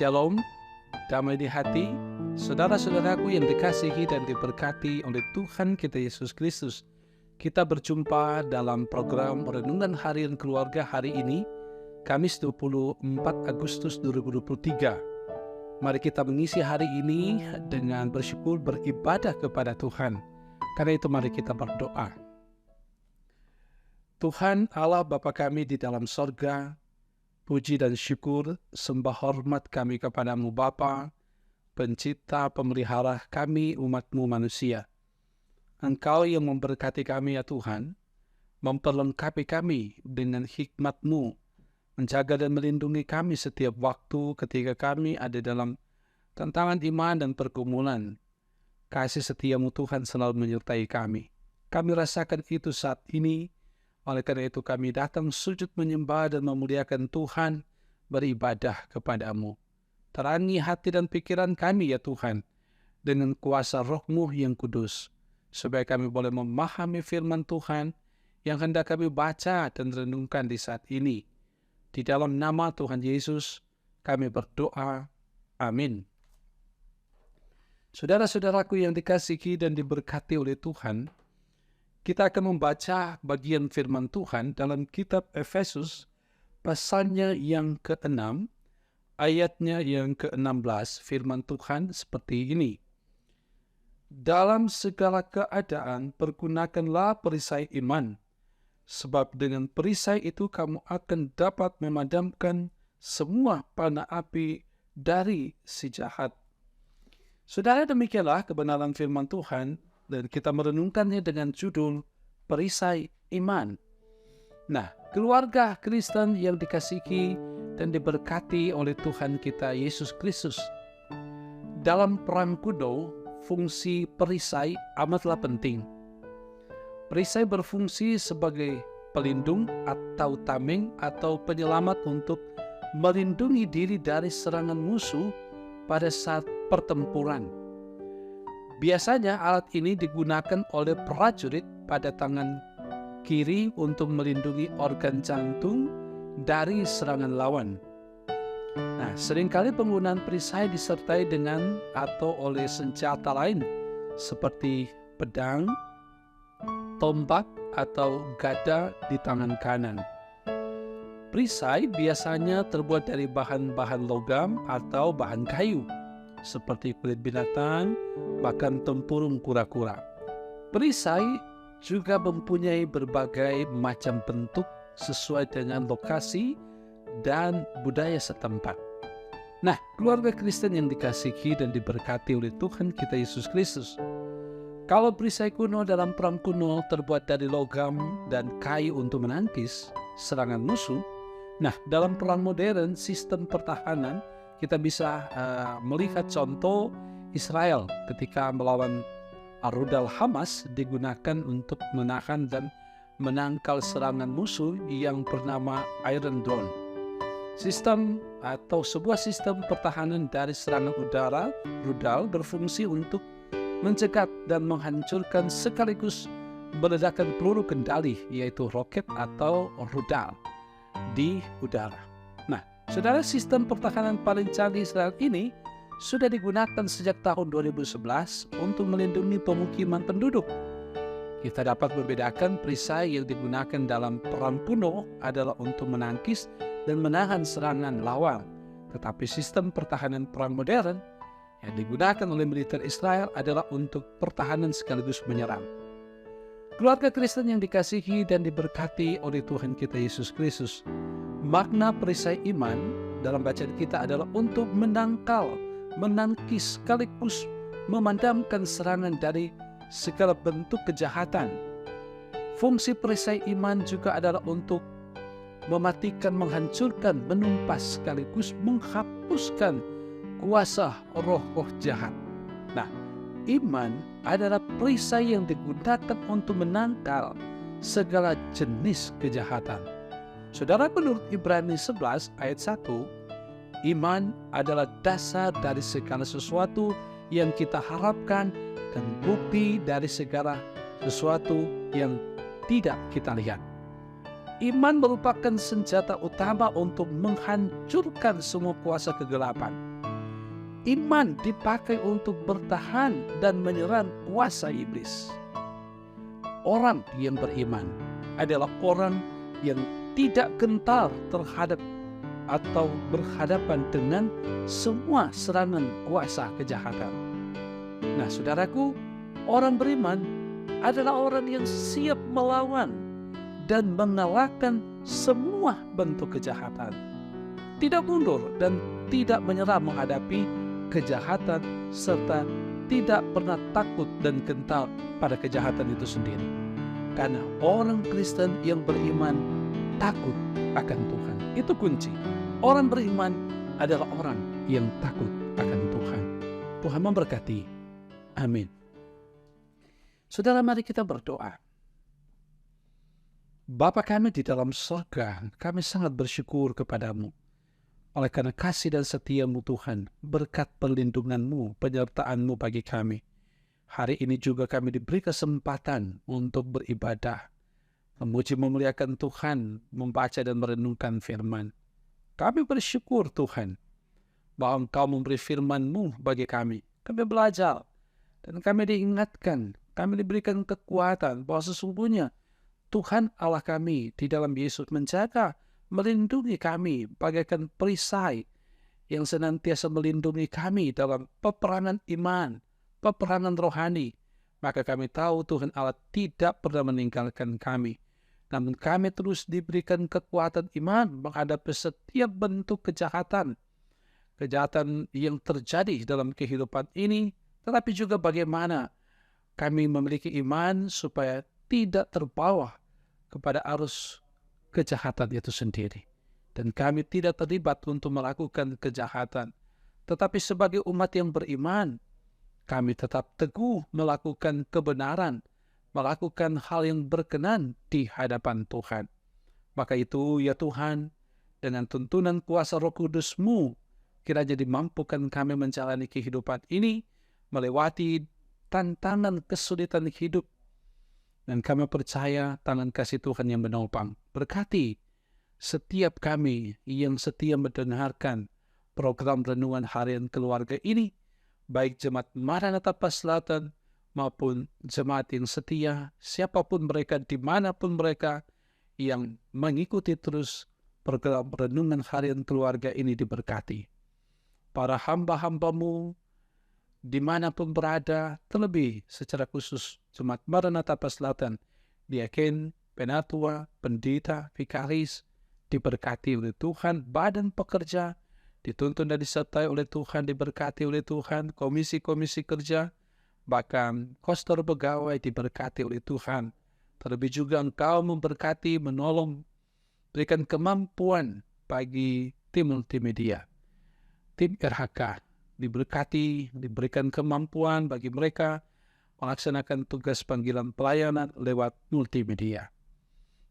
Shalom, damai di hati, saudara-saudaraku yang dikasihi dan diberkati oleh Tuhan kita Yesus Kristus. Kita berjumpa dalam program Renungan Harian Keluarga hari ini, Kamis 24 Agustus 2023. Mari kita mengisi hari ini dengan bersyukur, beribadah kepada Tuhan. Karena itu mari kita berdoa. Tuhan Allah Bapa kami di dalam sorga, puji dan syukur, sembah hormat kami kepadamu Bapa, pencipta, pemelihara kami umat-Mu manusia. Engkau yang memberkati kami ya Tuhan, memperlengkapi kami dengan hikmat-Mu, menjaga dan melindungi kami setiap waktu ketika kami ada dalam tantangan iman dan pergumulan. Kasih setia-Mu Tuhan selalu menyertai kami. Kami rasakan itu saat ini. Oleh karena itu kami datang sujud menyembah dan memuliakan Tuhan, beribadah kepada-Mu. Terangi hati dan pikiran kami ya Tuhan, dengan kuasa Roh-Mu yang kudus, supaya kami boleh memahami firman Tuhan yang hendak kami baca dan renungkan di saat ini. Di dalam nama Tuhan Yesus kami berdoa. Amin. Saudara-saudaraku yang dikasihi dan diberkati oleh Tuhan, kita akan membaca bagian firman Tuhan dalam kitab Efesus, pasalnya yang ke-6, ayatnya yang ke-16, firman Tuhan seperti ini. Dalam segala keadaan, pergunakanlah perisai iman, sebab dengan perisai itu kamu akan dapat memadamkan semua panah api dari si jahat. Saudara, demikianlah kebenaran firman Tuhan, dan kita merenungkannya dengan judul Perisai Iman. Nah, keluarga Kristen yang dikasihi dan diberkati oleh Tuhan kita Yesus Kristus. Dalam perang kuno, fungsi perisai amatlah penting. Perisai berfungsi sebagai pelindung atau tameng atau penyelamat untuk melindungi diri dari serangan musuh pada saat pertempuran. Biasanya alat ini digunakan oleh prajurit pada tangan kiri untuk melindungi organ jantung dari serangan lawan. Nah, seringkali penggunaan perisai disertai dengan atau oleh senjata lain seperti pedang, tombak, atau gada di tangan kanan. Perisai biasanya terbuat dari bahan-bahan logam atau bahan kayu, seperti kulit binatang, bahkan tempurung kura-kura. Perisai juga mempunyai berbagai macam bentuk sesuai dengan lokasi dan budaya setempat. Nah, keluarga Kristen yang dikasihi dan diberkati oleh Tuhan kita Yesus Kristus, kalau perisai kuno dalam perang kuno terbuat dari logam dan kayu untuk menangkis serangan musuh, nah dalam perang modern sistem pertahanan kita bisa melihat contoh Israel ketika melawan rudal Hamas digunakan untuk menahan dan menangkal serangan musuh yang bernama Iron Dome. Sistem atau sebuah sistem pertahanan dari serangan udara rudal berfungsi untuk mencegat dan menghancurkan sekaligus meledakkan peluru kendali, yaitu roket atau rudal di udara. Nah, saudara, sistem pertahanan paling canggih Israel ini sudah digunakan sejak tahun 2011 untuk melindungi pemukiman penduduk. Kita dapat membedakan perisai yang digunakan dalam perang kuno adalah untuk menangkis dan menahan serangan lawan. Tetapi sistem pertahanan perang modern yang digunakan oleh militer Israel adalah untuk pertahanan sekaligus menyerang. Keluarga Kristen yang dikasihi dan diberkati oleh Tuhan kita Yesus Kristus, makna perisai iman dalam bacaan kita adalah untuk menangkal, menangkis sekaligus memadamkan serangan dari segala bentuk kejahatan. Fungsi perisai iman juga adalah untuk mematikan, menghancurkan, menumpas sekaligus menghapuskan kuasa roh-roh jahat. Nah, iman adalah perisai yang digunakan untuk menangkal segala jenis kejahatan. Saudara, menurut Ibrani 11 ayat 1, iman adalah dasar dari segala sesuatu yang kita harapkan dan bukti dari segala sesuatu yang tidak kita lihat. Iman merupakan senjata utama untuk menghancurkan semua kuasa kegelapan. Iman dipakai untuk bertahan dan menyerang kuasa iblis. Orang yang beriman adalah orang yang tidak gentar terhadap atau berhadapan dengan semua serangan kuasa kejahatan. Nah, saudaraku, orang beriman adalah orang yang siap melawan dan mengalahkan semua bentuk kejahatan. Tidak mundur dan tidak menyerah menghadapi kejahatan, serta tidak pernah takut dan gentar pada kejahatan itu sendiri. Karena orang Kristen yang beriman takut akan Tuhan. Itu kunci. Orang beriman adalah orang yang takut akan Tuhan. Tuhan memberkati. Amin. Saudara, mari kita berdoa. Bapa kami di dalam surga, kami sangat bersyukur kepadamu. Oleh karena kasih dan setia-Mu Tuhan, berkat perlindungan-Mu, penyertaan-Mu bagi kami. Hari ini juga kami diberi kesempatan untuk beribadah, memuji memuliakan Tuhan, membaca dan merenungkan firman. Kami bersyukur Tuhan, bahwa Engkau memberi firman-Mu bagi kami. Kami belajar, dan kami diingatkan, kami diberikan kekuatan bahwa sesungguhnya Tuhan Allah kami di dalam Yesus menjaga, melindungi kami bagaikan perisai yang senantiasa melindungi kami dalam peperangan iman, peperangan rohani. Maka kami tahu Tuhan Allah tidak pernah meninggalkan kami. Namun kami terus diberikan kekuatan iman menghadapi setiap bentuk kejahatan. Kejahatan yang terjadi dalam kehidupan ini, tetapi juga bagaimana kami memiliki iman supaya tidak terbawa kepada arus kejahatan itu sendiri. Dan kami tidak terlibat untuk melakukan kejahatan. Tetapi sebagai umat yang beriman, kami tetap teguh melakukan kebenaran, melakukan hal yang berkenan di hadapan Tuhan. Maka itu ya Tuhan, dengan tuntunan kuasa Roh Kudus-Mu, kiranya dimampukan kami menjalani kehidupan ini, melewati tantangan kesulitan hidup. Dan kami percaya tangan kasih Tuhan yang menopang. Berkati setiap kami yang setia mendengarkan program Renungan Harian Keluarga ini, baik Jemaat Maranatha Paselatan maupun jemaat yang setia, siapapun mereka, dimanapun mereka, yang mengikuti terus program Renungan Harian Keluarga ini diberkati. Para hamba-hamba-Mu dimanapun berada, terlebih secara khusus Jemaat Maranatha Paselatan, diaken, penatua, pendeta, vikaris, diberkati oleh Tuhan, badan pekerja, dituntun dan disertai oleh Tuhan, diberkati oleh Tuhan, komisi-komisi kerja, bahkan kostor pegawai diberkati oleh Tuhan. Terlebih juga Engkau memberkati, menolong, berikan kemampuan bagi tim multimedia, tim RHK, diberkati, diberikan kemampuan bagi mereka melaksanakan tugas panggilan pelayanan lewat multimedia.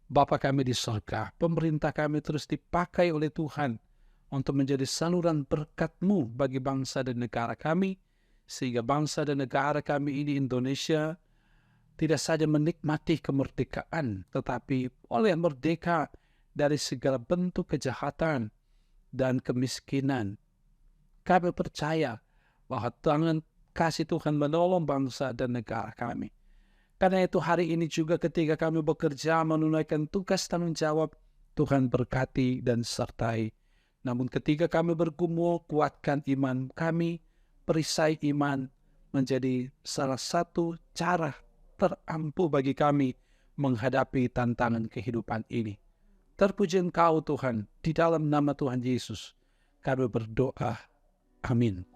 Bapa kami di surga, pemerintah kami terus dipakai oleh Tuhan untuk menjadi saluran berkat-Mu bagi bangsa dan negara kami, sehingga bangsa dan negara kami ini Indonesia tidak saja menikmati kemerdekaan, tetapi oleh merdeka dari segala bentuk kejahatan dan kemiskinan. Kami percaya bahwa tangan kasih Tuhan menolong bangsa dan negara kami. Karena itu hari ini juga ketika kami bekerja menunaikan tugas tanggung jawab, Tuhan berkati dan sertai. Namun ketika kami bergumul, kuatkan iman kami, perisai iman menjadi salah satu cara terampuh bagi kami menghadapi tantangan kehidupan ini. Terpuji Engkau Tuhan, di dalam nama Tuhan Yesus kami berdoa. Amin.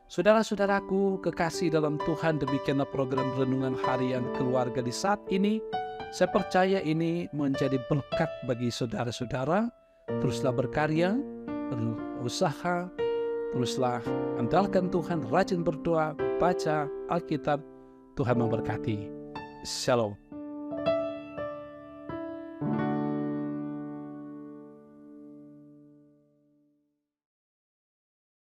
Saudara-saudaraku kekasih dalam Tuhan, demikianlah program Renungan Harian Keluarga di saat ini. Saya percaya ini menjadi berkat bagi saudara-saudara. Teruslah berkarya, berusaha, teruslah andalkan Tuhan, rajin berdoa, baca Alkitab. Tuhan memberkati. Shalom.